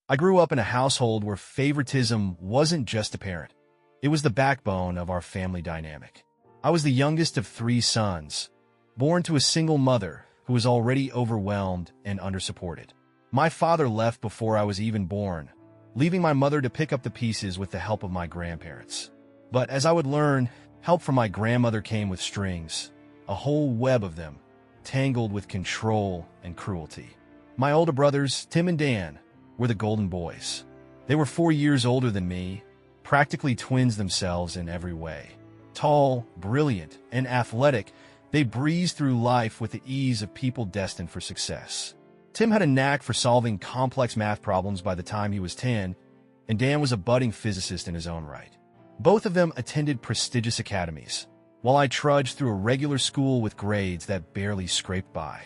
I grew up in a household where favoritism wasn't just apparent. It was the backbone of our family dynamic. I was the youngest of three sons, born to a single mother who was already overwhelmed and undersupported. My father left before I was even born, leaving my mother to pick up the pieces with the help of my grandparents. But as I would learn, help from my grandmother came with strings, a whole web of them, tangled with control and cruelty. My older brothers, Tim and Dan, were the golden boys. They were 4 years older than me, practically twins themselves in every way. Tall, brilliant, and athletic, they breezed through life with the ease of people destined for success. Tim had a knack for solving complex math problems by the time he was 10, and Dan was a budding physicist in his own right. Both of them attended prestigious academies, while I trudged through a regular school with grades that barely scraped by.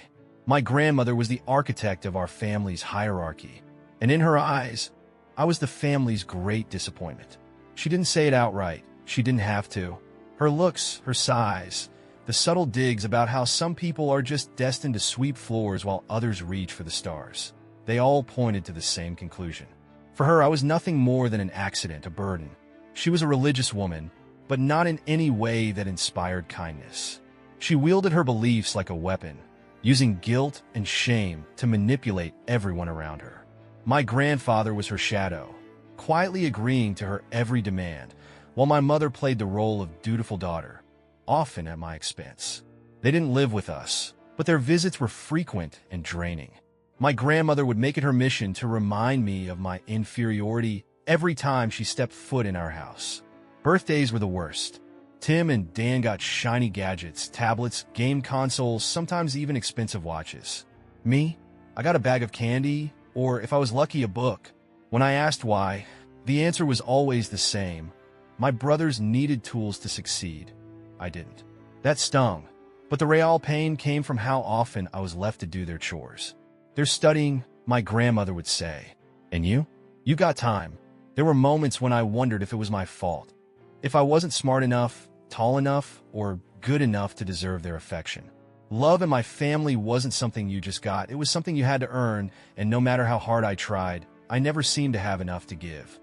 My grandmother was the architect of our family's hierarchy, and in her eyes, I was the family's great disappointment. She didn't say it outright. She didn't have to. Her looks, her sighs, the subtle digs about how some people are just destined to sweep floors while others reach for the stars. They all pointed to the same conclusion. For her, I was nothing more than an accident, a burden. She was a religious woman, but not in any way that inspired kindness. She wielded her beliefs like a weapon, using guilt and shame to manipulate everyone around her. My grandfather was her shadow, quietly agreeing to her every demand, while my mother played the role of dutiful daughter, often at my expense. They didn't live with us, but their visits were frequent and draining. My grandmother would make it her mission to remind me of my inferiority every time she stepped foot in our house. Birthdays were the worst. Tim and Dan got shiny gadgets, tablets, game consoles, sometimes even expensive watches. Me? I got a bag of candy, or if I was lucky, a book. When I asked why, the answer was always the same. My brothers needed tools to succeed. I didn't. That stung, but the real pain came from how often I was left to do their chores. They're studying, my grandmother would say. And you? You got time. There were moments when I wondered if it was my fault, if I wasn't smart enough, tall enough, or good enough to deserve their affection. Love in my family wasn't something you just got. It was something you had to earn, and no matter how hard I tried, I never seemed to have enough to give.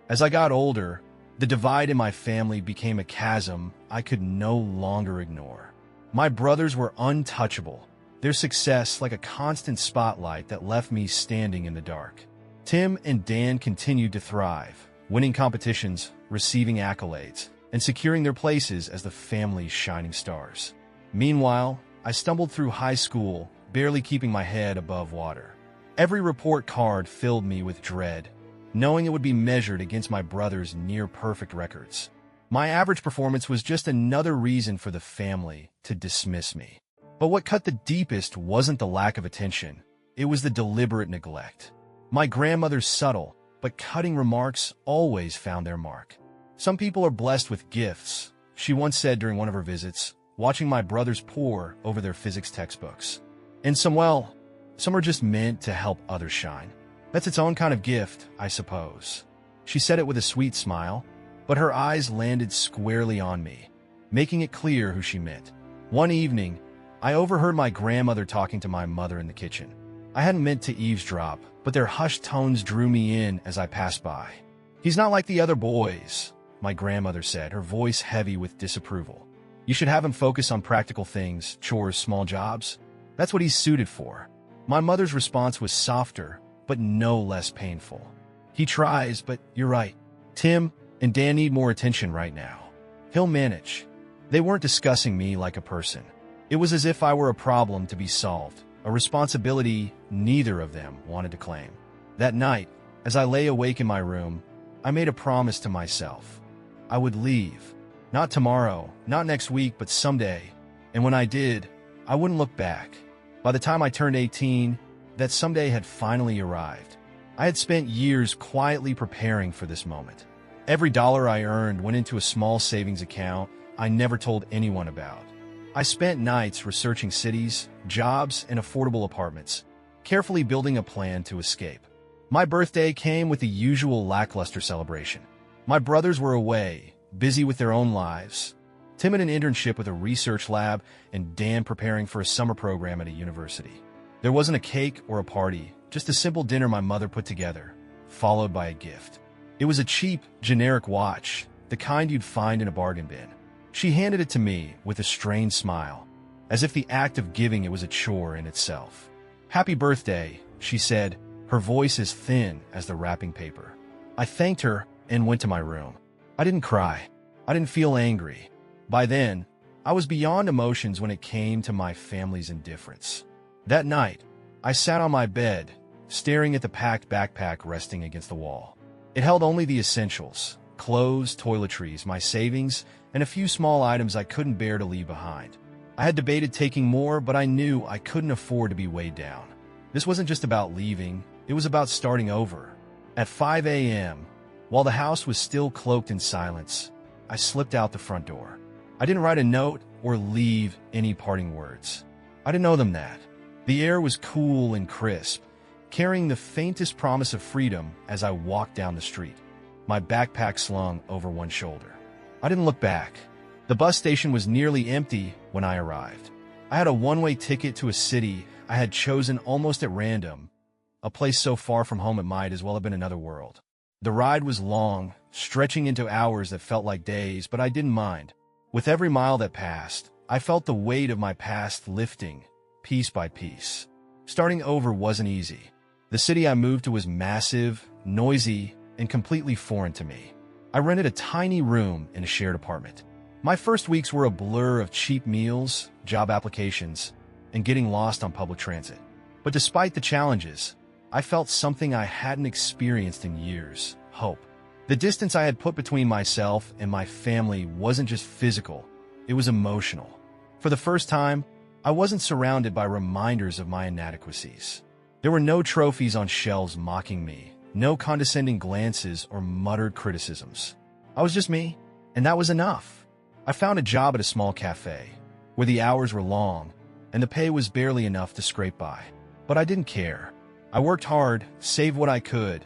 As I got older, the divide in my family became a chasm I could no longer ignore. My brothers were untouchable, their success like a constant spotlight that left me standing in the dark. Tim and Dan continued to thrive, winning competitions, receiving accolades, and securing their places as the family's shining stars. Meanwhile, I stumbled through high school, barely keeping my head above water. Every report card filled me with dread, knowing it would be measured against my brother's near-perfect records. My average performance was just another reason for the family to dismiss me. But what cut the deepest wasn't the lack of attention, it was the deliberate neglect. My grandmother's subtle but cutting remarks always found their mark. Some people are blessed with gifts, she once said during one of her visits, watching my brothers pore over their physics textbooks. And some are just meant to help others shine. That's its own kind of gift, I suppose. She said it with a sweet smile, but her eyes landed squarely on me, making it clear who she meant. One evening, I overheard my grandmother talking to my mother in the kitchen. I hadn't meant to eavesdrop, but their hushed tones drew me in as I passed by. "He's not like the other boys," my grandmother said, her voice heavy with disapproval. "You should have him focus on practical things, chores, small jobs. That's what he's suited for." My mother's response was softer, but no less painful. "He tries, but you're right. Tim and Dan need more attention right now. He'll manage." They weren't discussing me like a person. It was as if I were a problem to be solved, a responsibility neither of them wanted to claim. That night, as I lay awake in my room, I made a promise to myself. I would leave. Not tomorrow, not next week, but someday. And when I did, I wouldn't look back. By the time I turned 18, that someday had finally arrived. I had spent years quietly preparing for this moment. Every dollar I earned went into a small savings account I never told anyone about. I spent nights researching cities, jobs, and affordable apartments, carefully building a plan to escape. My birthday came with the usual lackluster celebration. My brothers were away, busy with their own lives. Tim in an internship with a research lab, and Dan preparing for a summer program at a university. There wasn't a cake or a party, just a simple dinner my mother put together, followed by a gift. It was a cheap, generic watch, the kind you'd find in a bargain bin. She handed it to me with a strained smile, as if the act of giving it was a chore in itself. "Happy birthday," she said, her voice as thin as the wrapping paper. I thanked her and went to my room. I didn't cry. I didn't feel angry. By then, I was beyond emotions when it came to my family's indifference. That night, I sat on my bed, staring at the packed backpack resting against the wall. It held only the essentials: clothes, toiletries, my savings, and a few small items I couldn't bear to leave behind. I had debated taking more, but I knew I couldn't afford to be weighed down. This wasn't just about leaving, it was about starting over. At 5 a.m., while the house was still cloaked in silence, I slipped out the front door. I didn't write a note or leave any parting words. I didn't know them that. The air was cool and crisp, carrying the faintest promise of freedom as I walked down the street, my backpack slung over one shoulder. I didn't look back. The bus station was nearly empty when I arrived. I had a one-way ticket to a city I had chosen almost at random, a place so far from home it might as well have been another world. The ride was long, stretching into hours that felt like days, but I didn't mind. With every mile that passed, I felt the weight of my past lifting, piece by piece. Starting over wasn't easy. The city I moved to was massive, noisy, and completely foreign to me. I rented a tiny room in a shared apartment. My first weeks were a blur of cheap meals, job applications, and getting lost on public transit. But despite the challenges, I felt something I hadn't experienced in years: hope. The distance I had put between myself and my family wasn't just physical, it was emotional. For the first time, I wasn't surrounded by reminders of my inadequacies. There were no trophies on shelves mocking me, no condescending glances or muttered criticisms. I was just me, and that was enough. I found a job at a small cafe, where the hours were long, and the pay was barely enough to scrape by. But I didn't care. I worked hard, saved what I could,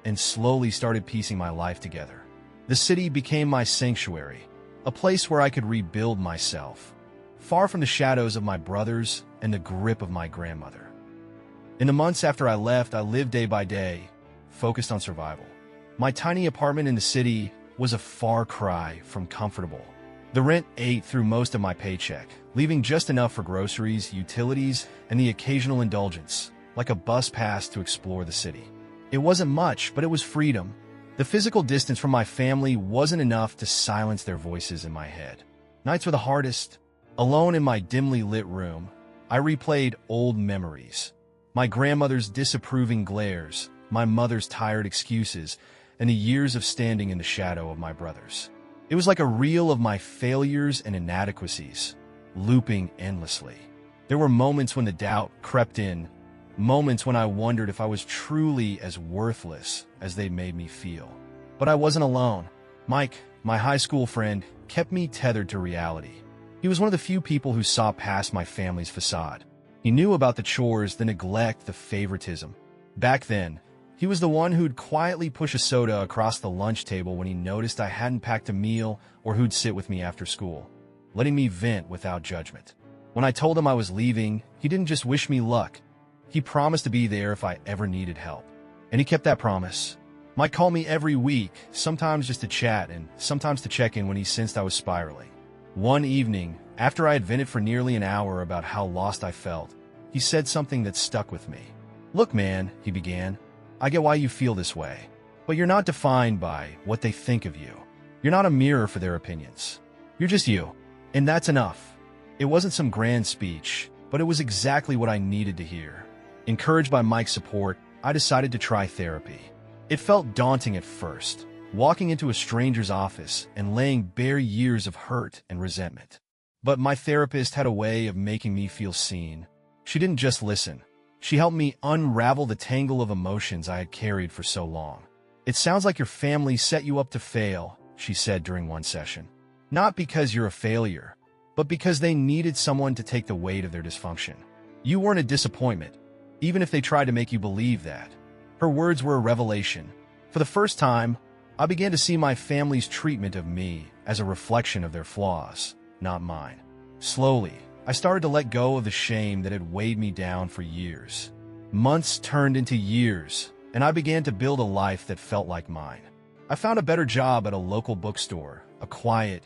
and slowly started piecing my life together. The city became my sanctuary, a place where I could rebuild myself, far from the shadows of my brothers and the grip of my grandmother. In the months after I left, I lived day by day, focused on survival. My tiny apartment in the city was a far cry from comfortable. The rent ate through most of my paycheck, leaving just enough for groceries, utilities, and the occasional indulgence, like a bus pass to explore the city. It wasn't much, but it was freedom. The physical distance from my family wasn't enough to silence their voices in my head. Nights were the hardest. Alone in my dimly lit room, I replayed old memories. My grandmother's disapproving glares, my mother's tired excuses, and the years of standing in the shadow of my brothers. It was like a reel of my failures and inadequacies, looping endlessly. There were moments when the doubt crept in, moments when I wondered if I was truly as worthless as they made me feel. But I wasn't alone. Mike, my high school friend, kept me tethered to reality. He was one of the few people who saw past my family's facade. He knew about the chores, the neglect, the favoritism. Back then, he was the one who'd quietly push a soda across the lunch table when he noticed I hadn't packed a meal, or who'd sit with me after school, letting me vent without judgment. When I told him I was leaving, he didn't just wish me luck. He promised to be there if I ever needed help. And he kept that promise. Mike called me every week, sometimes just to chat and sometimes to check in when he sensed I was spiraling. One evening, after I had vented for nearly an hour about how lost I felt, he said something that stuck with me. "Look, man," he began, "I get why you feel this way, but you're not defined by what they think of you. You're not a mirror for their opinions. You're just you, and that's enough." It wasn't some grand speech, but it was exactly what I needed to hear. Encouraged by Mike's support, I decided to try therapy. It felt daunting at first, walking into a stranger's office and laying bare years of hurt and resentment. But my therapist had a way of making me feel seen. She didn't just listen. She helped me unravel the tangle of emotions I had carried for so long. "It sounds like your family set you up to fail," she said during one session. "Not because you're a failure, but because they needed someone to take the weight of their dysfunction. You weren't a disappointment, even if they tried to make you believe that." Her words were a revelation. For the first time, I began to see my family's treatment of me as a reflection of their flaws, not mine. Slowly, I started to let go of the shame that had weighed me down for years. Months turned into years, and I began to build a life that felt like mine. I found a better job at a local bookstore, a quiet,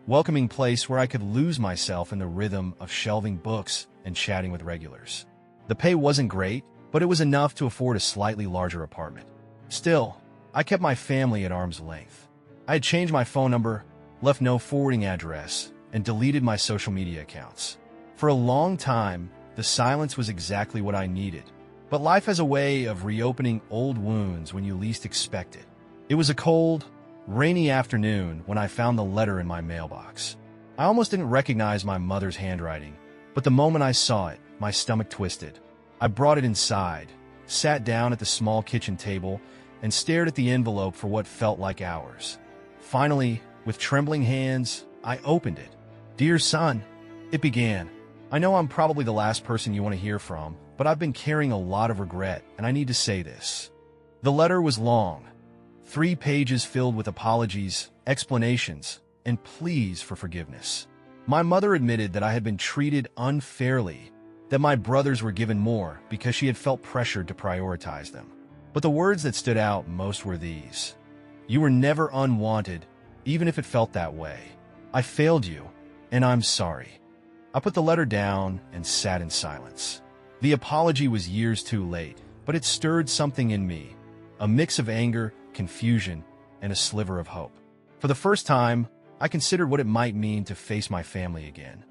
welcoming place where I could lose myself in the rhythm of shelving books and chatting with regulars. The pay wasn't great, but it was enough to afford a slightly larger apartment. Still, I kept my family at arm's length. I had changed my phone number, left no forwarding address, and deleted my social media accounts. For a long time, the silence was exactly what I needed. But life has a way of reopening old wounds when you least expect it. It was a cold, rainy afternoon when I found the letter in my mailbox. I almost didn't recognize my mother's handwriting, but the moment I saw it, my stomach twisted. I brought it inside, sat down at the small kitchen table, and stared at the envelope for what felt like hours. Finally, with trembling hands, I opened it. "Dear son," it began. "I know I'm probably the last person you want to hear from, but I've been carrying a lot of regret, and I need to say this." The letter was long, 3 pages filled with apologies, explanations, and pleas for forgiveness. My mother admitted that I had been treated unfairly, that my brothers were given more because she had felt pressured to prioritize them. But the words that stood out most were these: "You were never unwanted, even if it felt that way. I failed you, and I'm sorry." I put the letter down and sat in silence. The apology was years too late, but it stirred something in me, a mix of anger, confusion, and a sliver of hope. For the first time, I considered what it might mean to face my family again.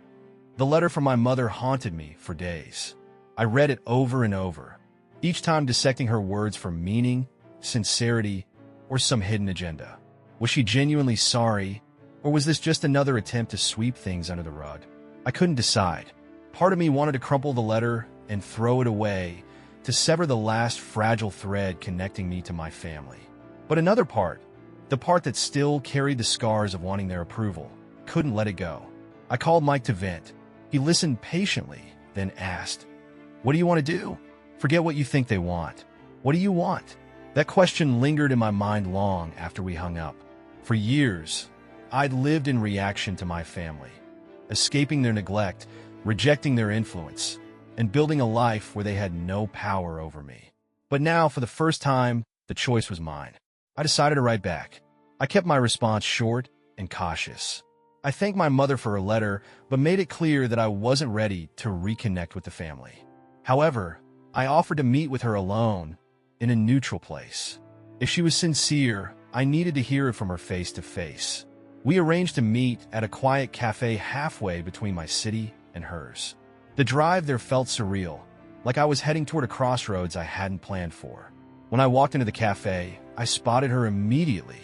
The letter from my mother haunted me for days. I read it over and over, each time dissecting her words for meaning, sincerity, or some hidden agenda. Was she genuinely sorry, or was this just another attempt to sweep things under the rug? I couldn't decide. Part of me wanted to crumple the letter and throw it away, to sever the last fragile thread connecting me to my family. But another part, the part that still carried the scars of wanting their approval, couldn't let it go. I called Mike to vent. He listened patiently, then asked, "What do you want to do? Forget what you think they want. What do you want?" That question lingered in my mind long after we hung up. For years, I'd lived in reaction to my family, escaping their neglect, rejecting their influence, and building a life where they had no power over me. But now, for the first time, the choice was mine. I decided to write back. I kept my response short and cautious. I thanked my mother for her letter, but made it clear that I wasn't ready to reconnect with the family. However, I offered to meet with her alone, in a neutral place. If she was sincere, I needed to hear it from her face to face. We arranged to meet at a quiet cafe halfway between my city and hers. The drive there felt surreal, like I was heading toward a crossroads I hadn't planned for. When I walked into the cafe, I spotted her immediately.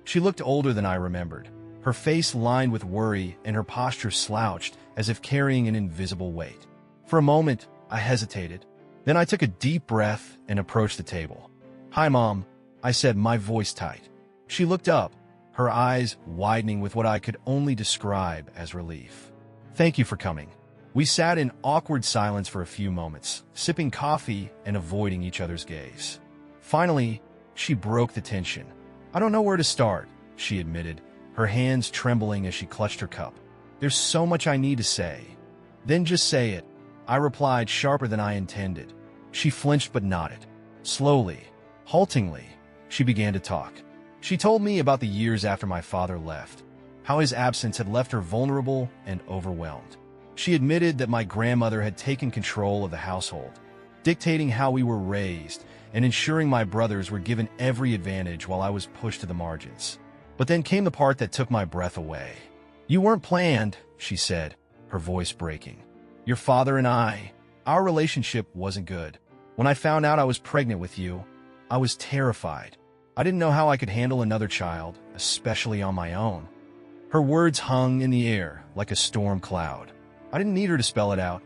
She looked older than I remembered, her face lined with worry and her posture slouched as if carrying an invisible weight. For a moment, I hesitated. Then I took a deep breath and approached the table. "Hi, Mom," I said, my voice tight. She looked up, her eyes widening with what I could only describe as relief. "Thank you for coming." We sat in awkward silence for a few moments, sipping coffee and avoiding each other's gaze. Finally, she broke the tension. "I don't know where to start," she admitted, her hands trembling as she clutched her cup. "There's so much I need to say." "Then just say it," I replied, sharper than I intended. She flinched but nodded. Slowly, haltingly, she began to talk. She told me about the years after my father left, how his absence had left her vulnerable and overwhelmed. She admitted that my grandmother had taken control of the household, dictating how we were raised and ensuring my brothers were given every advantage while I was pushed to the margins. But then came the part that took my breath away. "You weren't planned," she said, her voice breaking. "Your father and our relationship wasn't good. When I found out I was pregnant with you, I was terrified. I didn't know how I could handle another child, especially on my own." Her words hung in the air like a storm cloud. I didn't need her to spell it out.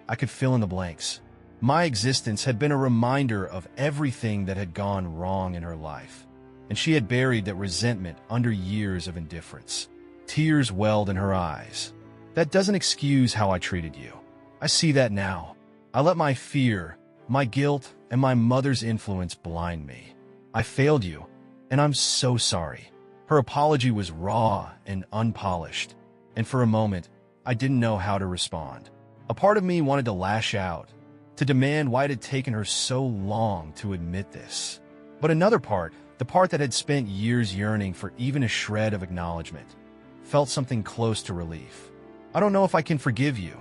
I could fill in the blanks. My existence had been a reminder of everything that had gone wrong in her life, and she had buried that resentment under years of indifference. Tears welled in her eyes. "That doesn't excuse how I treated you. I see that now. I let my fear, my guilt, and my mother's influence blind me. I failed you, and I'm so sorry." Her apology was raw and unpolished, and for a moment, I didn't know how to respond. A part of me wanted to lash out, to demand why it had taken her so long to admit this. But another part, the part that had spent years yearning for even a shred of acknowledgement, felt something close to relief. "I don't know if I can forgive you,"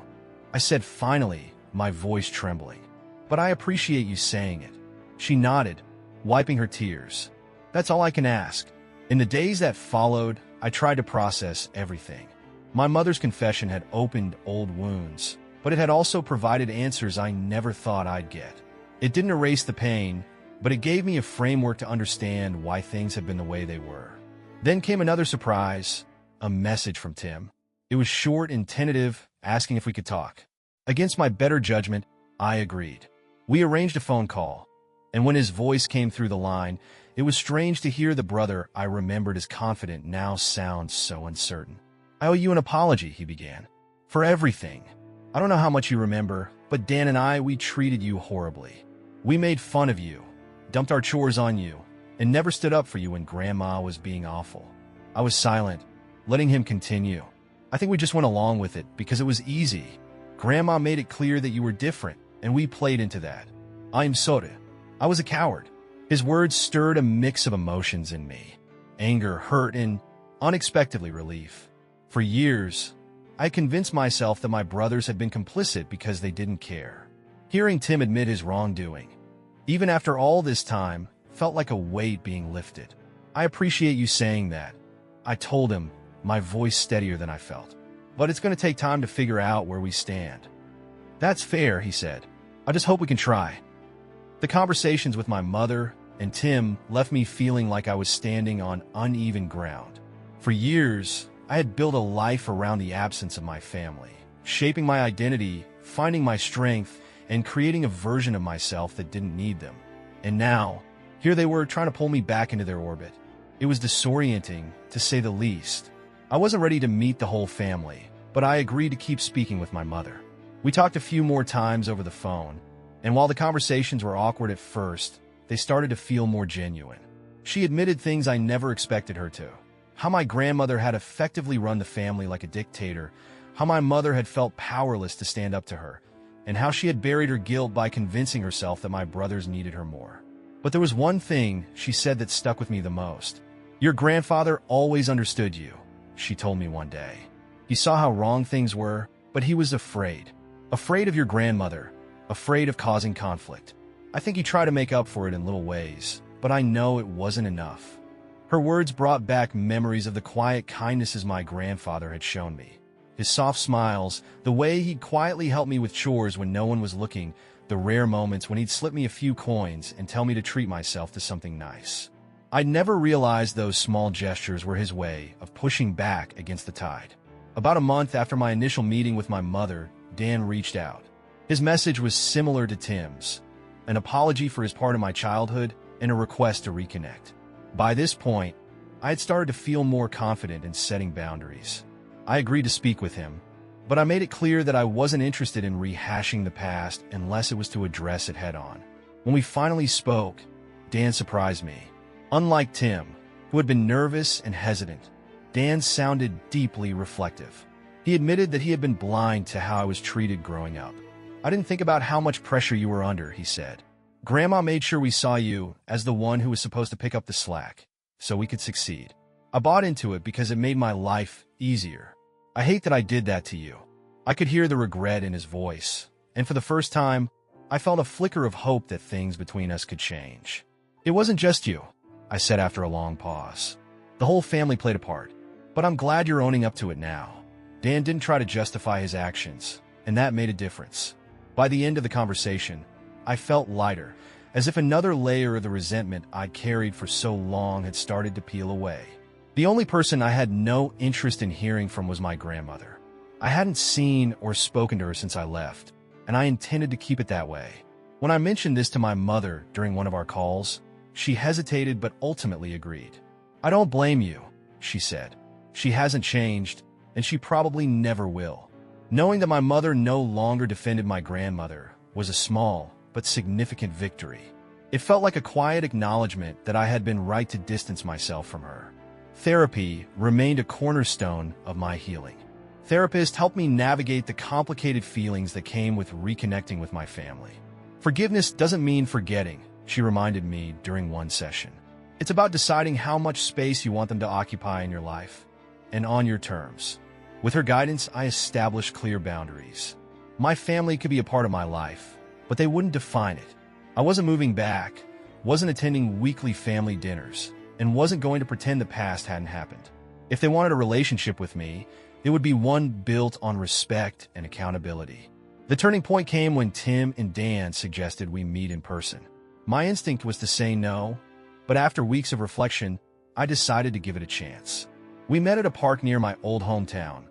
I said finally, my voice trembling. "But I appreciate you saying it." She nodded, wiping her tears. "That's all I can ask." In the days that followed, I tried to process everything. My mother's confession had opened old wounds, but it had also provided answers I never thought I'd get. It didn't erase the pain, but it gave me a framework to understand why things had been the way they were. Then came another surprise, a message from Tim. It was short and tentative, asking if we could talk. Against my better judgment, I agreed. We arranged a phone call, and when his voice came through the line, it was strange to hear the brother I remembered as confident now sound so uncertain. "I owe you an apology," he began. "For everything. I don't know how much you remember, but Dan and I, we treated you horribly. We made fun of you, dumped our chores on you, and never stood up for you when Grandma was being awful." I was silent, letting him continue. "I think we just went along with it because it was easy. Grandma made it clear that you were different, and we played into that. I'm sorry. I was a coward." His words stirred a mix of emotions in me: anger, hurt, and unexpectedly relief. For years, I convinced myself that my brothers had been complicit because they didn't care. Hearing Tim admit his wrongdoing, even after all this time, felt like a weight being lifted. "I appreciate you saying that," I told him, my voice steadier than I felt. "But it's going to take time to figure out where we stand." "That's fair," he said. "I just hope we can try." The conversations with my mother and Tim left me feeling like I was standing on uneven ground. For years, I had built a life around the absence of my family, shaping my identity, finding my strength, and creating a version of myself that didn't need them. And now, here they were trying to pull me back into their orbit. It was disorienting, to say the least. I wasn't ready to meet the whole family, but I agreed to keep speaking with my mother. We talked a few more times over the phone, and while the conversations were awkward at first, they started to feel more genuine. She admitted things I never expected her to. How my grandmother had effectively run the family like a dictator, how my mother had felt powerless to stand up to her, and how she had buried her guilt by convincing herself that my brothers needed her more. But there was one thing she said that stuck with me the most. "Your grandfather always understood you," she told me one day. "He saw how wrong things were, but he was afraid. Afraid of your grandmother, afraid of causing conflict. I think he tried to make up for it in little ways, but I know it wasn't enough." Her words brought back memories of the quiet kindnesses my grandfather had shown me. His soft smiles, the way he'd quietly help me with chores when no one was looking, the rare moments when he'd slip me a few coins and tell me to treat myself to something nice. I'd never realized those small gestures were his way of pushing back against the tide. About a month after my initial meeting with my mother, Dan reached out. His message was similar to Tim's: an apology for his part of my childhood and a request to reconnect. By this point, I had started to feel more confident in setting boundaries. I agreed to speak with him, but I made it clear that I wasn't interested in rehashing the past unless it was to address it head-on. When we finally spoke, Dan surprised me. Unlike Tim, who had been nervous and hesitant, Dan sounded deeply reflective. He admitted that he had been blind to how I was treated growing up. "I didn't think about how much pressure you were under," he said. "Grandma made sure we saw you as the one who was supposed to pick up the slack, so we could succeed. I bought into it because it made my life easier. I hate that I did that to you." I could hear the regret in his voice, and for the first time, I felt a flicker of hope that things between us could change. "It wasn't just you," I said after a long pause. "The whole family played a part, but I'm glad you're owning up to it now." Dan didn't try to justify his actions, and that made a difference. By the end of the conversation, I felt lighter, as if another layer of the resentment I'd carried for so long had started to peel away. The only person I had no interest in hearing from was my grandmother. I hadn't seen or spoken to her since I left, and I intended to keep it that way. When I mentioned this to my mother during one of our calls, she hesitated but ultimately agreed. "I don't blame you," she said. "She hasn't changed, and she probably never will." Knowing that my mother no longer defended my grandmother was a small but significant victory. It felt like a quiet acknowledgement that I had been right to distance myself from her. Therapy remained a cornerstone of my healing. Therapists helped me navigate the complicated feelings that came with reconnecting with my family. Forgiveness doesn't mean forgetting, she reminded me during one session. It's about deciding how much space you want them to occupy in your life, and on your terms. With her guidance, I established clear boundaries. My family could be a part of my life, but they wouldn't define it. I wasn't moving back, wasn't attending weekly family dinners, and wasn't going to pretend the past hadn't happened. If they wanted a relationship with me, it would be one built on respect and accountability. The turning point came when Tim and Dan suggested we meet in person. My instinct was to say no, but after weeks of reflection, I decided to give it a chance. We met at a park near my old hometown,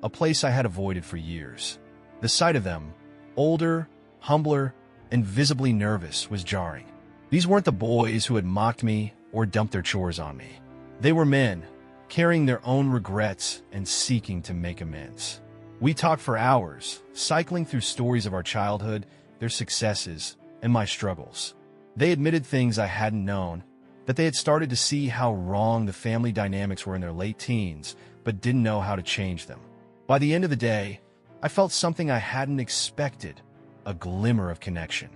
a place I had avoided for years. The sight of them, older, humbler, and visibly nervous, was jarring. These weren't the boys who had mocked me or dumped their chores on me. They were men, carrying their own regrets and seeking to make amends. We talked for hours, cycling through stories of our childhood, their successes, and my struggles. They admitted things I hadn't known, that they had started to see how wrong the family dynamics were in their late teens, but didn't know how to change them. By the end of the day, I felt something I hadn't expected, a glimmer of connection.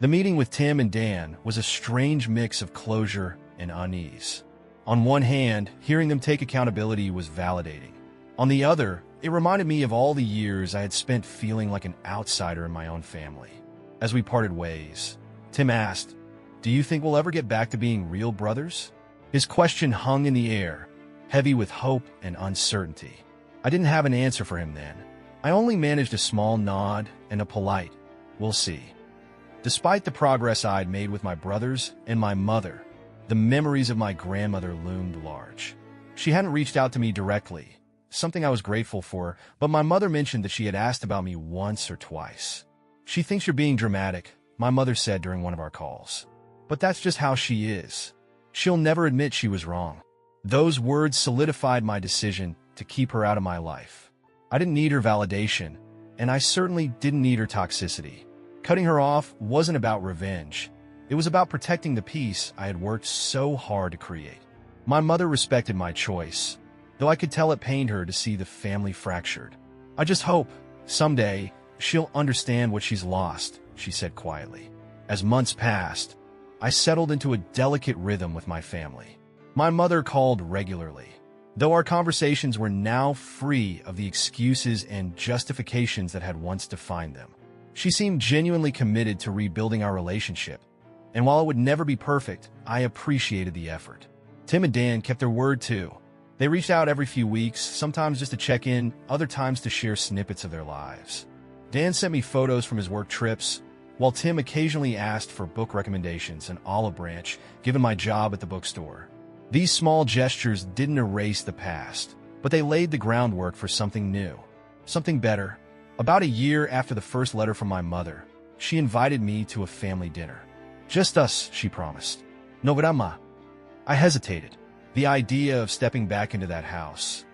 The meeting with Tim and Dan was a strange mix of closure and unease. On one hand, hearing them take accountability was validating. On the other, it reminded me of all the years I had spent feeling like an outsider in my own family. As we parted ways, Tim asked, "Do you think we'll ever get back to being real brothers?" His question hung in the air, heavy with hope and uncertainty. I didn't have an answer for him then. I only managed a small nod and a polite, "We'll see." Despite the progress I'd made with my brothers and my mother, the memories of my grandmother loomed large. She hadn't reached out to me directly, something I was grateful for, but my mother mentioned that she had asked about me once or twice. "She thinks you're being dramatic," my mother said during one of our calls. "But that's just how she is. She'll never admit she was wrong." Those words solidified my decision to keep her out of my life. I didn't need her validation, and I certainly didn't need her toxicity. Cutting her off wasn't about revenge. It was about protecting the peace I had worked so hard to create. My mother respected my choice, though I could tell it pained her to see the family fractured. "I just hope, someday, she'll understand what she's lost," she said quietly. As months passed, I settled into a delicate rhythm with my family. My mother called regularly, though our conversations were now free of the excuses and justifications that had once defined them. She seemed genuinely committed to rebuilding our relationship, and while it would never be perfect, I appreciated the effort. Tim and Dan kept their word too. They reached out every few weeks, sometimes just to check in, other times to share snippets of their lives. Dan sent me photos from his work trips, while Tim occasionally asked for book recommendations and olive branch, given my job at the bookstore. These small gestures didn't erase the past, but they laid the groundwork for something new, something better. About a year after the first letter from my mother, she invited me to a family dinner. "Just us," she promised. "No drama." I hesitated. The idea of stepping back into that house,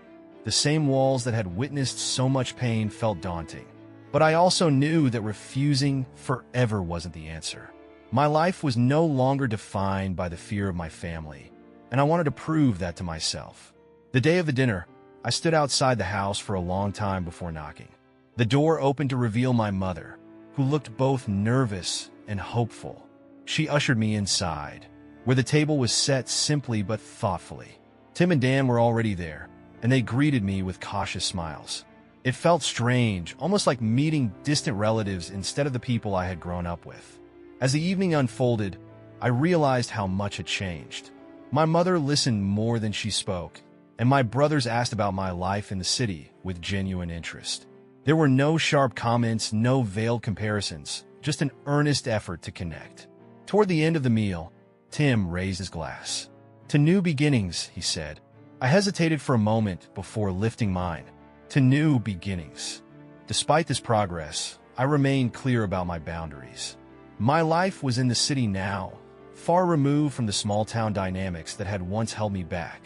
the same walls that had witnessed so much pain, felt daunting. But I also knew that refusing forever wasn't the answer. My life was no longer defined by the fear of my family, and I wanted to prove that to myself. The day of the dinner, I stood outside the house for a long time before knocking. The door opened to reveal my mother, who looked both nervous and hopeful. She ushered me inside, where the table was set simply but thoughtfully. Tim and Dan were already there, and they greeted me with cautious smiles. It felt strange, almost like meeting distant relatives instead of the people I had grown up with. As the evening unfolded, I realized how much had changed. My mother listened more than she spoke, and my brothers asked about my life in the city with genuine interest. There were no sharp comments, no veiled comparisons, just an earnest effort to connect. Toward the end of the meal, Tim raised his glass. "To new beginnings," he said. I hesitated for a moment before lifting mine. To new beginnings. Despite this progress, I remained clear about my boundaries. My life was in the city now, far removed from the small-town dynamics that had once held me back.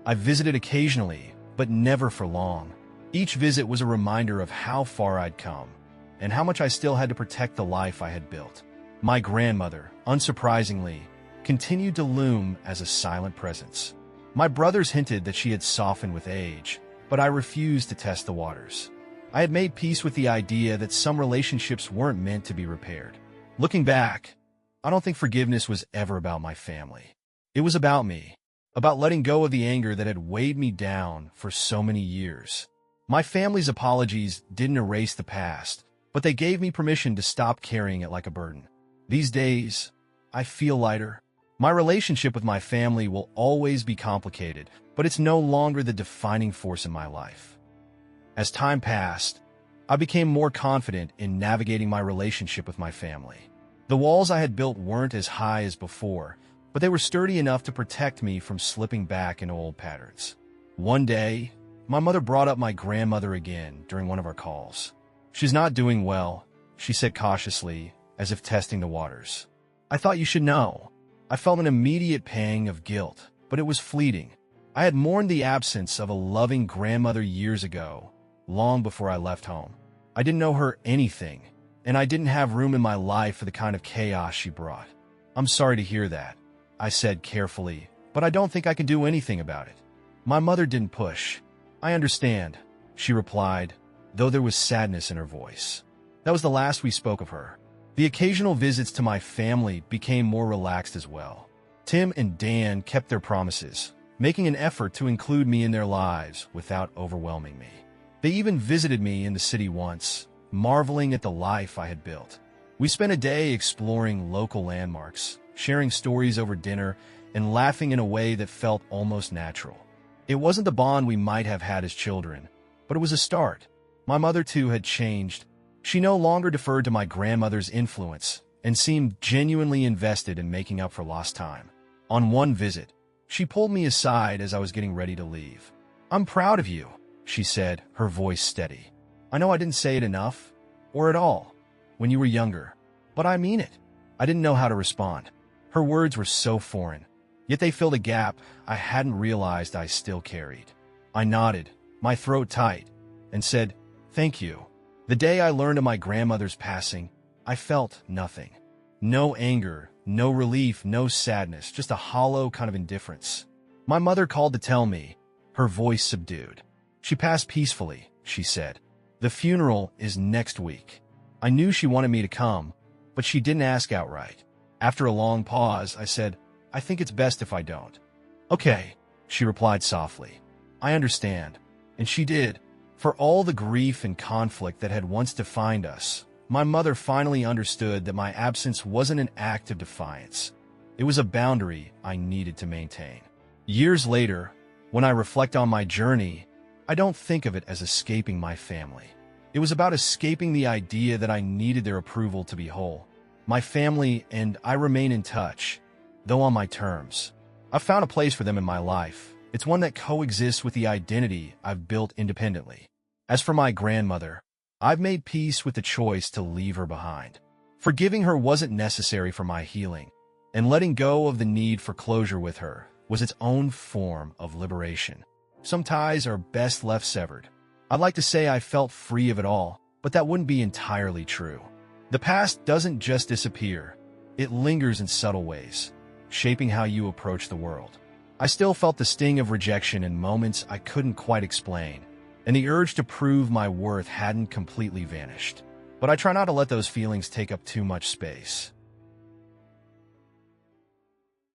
I visited occasionally, but never for long. Each visit was a reminder of how far I'd come, and how much I still had to protect the life I had built. My grandmother, unsurprisingly, continued to loom as a silent presence. My brothers hinted that she had softened with age, but I refused to test the waters. I had made peace with the idea that some relationships weren't meant to be repaired. Looking back, I don't think forgiveness was ever about my family. It was about me, about letting go of the anger that had weighed me down for so many years. My family's apologies didn't erase the past, but they gave me permission to stop carrying it like a burden. These days, I feel lighter. My relationship with my family will always be complicated, but it's no longer the defining force in my life. As time passed, I became more confident in navigating my relationship with my family. The walls I had built weren't as high as before, but they were sturdy enough to protect me from slipping back into old patterns. One day, my mother brought up my grandmother again during one of our calls. "She's not doing well," she said cautiously, as if testing the waters. "I thought you should know." I felt an immediate pang of guilt, but it was fleeting. I had mourned the absence of a loving grandmother years ago, long before I left home. I didn't know her anything, and I didn't have room in my life for the kind of chaos she brought. "I'm sorry to hear that," I said carefully, "but I don't think I can do anything about it." My mother didn't push. "I understand," she replied, though there was sadness in her voice. That was the last we spoke of her. The occasional visits to my family became more relaxed as well. Tim and Dan kept their promises, making an effort to include me in their lives without overwhelming me. They even visited me in the city once, marveling at the life I had built. We spent a day exploring local landmarks, sharing stories over dinner, and laughing in a way that felt almost natural. It wasn't the bond we might have had as children, but it was a start. My mother, too, had changed. She no longer deferred to my grandmother's influence and seemed genuinely invested in making up for lost time. On one visit, she pulled me aside as I was getting ready to leave. "I'm proud of you," she said, her voice steady. "I know I didn't say it enough, or at all, when you were younger, but I mean it." I didn't know how to respond. Her words were so foreign, yet they filled a gap I hadn't realized I still carried. I nodded, my throat tight, and said, "Thank you." The day I learned of my grandmother's passing, I felt nothing. No anger, no relief, no sadness, just a hollow kind of indifference. My mother called to tell me, her voice subdued. "She passed peacefully," she said. "The funeral is next week." I knew she wanted me to come, but she didn't ask outright. After a long pause, I said, "I think it's best if I don't." "Okay," she replied softly. "I understand." And she did. For all the grief and conflict that had once defined us, my mother finally understood that my absence wasn't an act of defiance. It was a boundary I needed to maintain. Years later, when I reflect on my journey, I don't think of it as escaping my family. It was about escaping the idea that I needed their approval to be whole. My family and I remain in touch, though on my terms. I've found a place for them in my life. It's one that coexists with the identity I've built independently. As for my grandmother, I've made peace with the choice to leave her behind. Forgiving her wasn't necessary for my healing, and letting go of the need for closure with her was its own form of liberation. Some ties are best left severed. I'd like to say I felt free of it all, but that wouldn't be entirely true. The past doesn't just disappear. It lingers in subtle ways, shaping how you approach the world. I still felt the sting of rejection in moments I couldn't quite explain, and the urge to prove my worth hadn't completely vanished. But I try not to let those feelings take up too much space.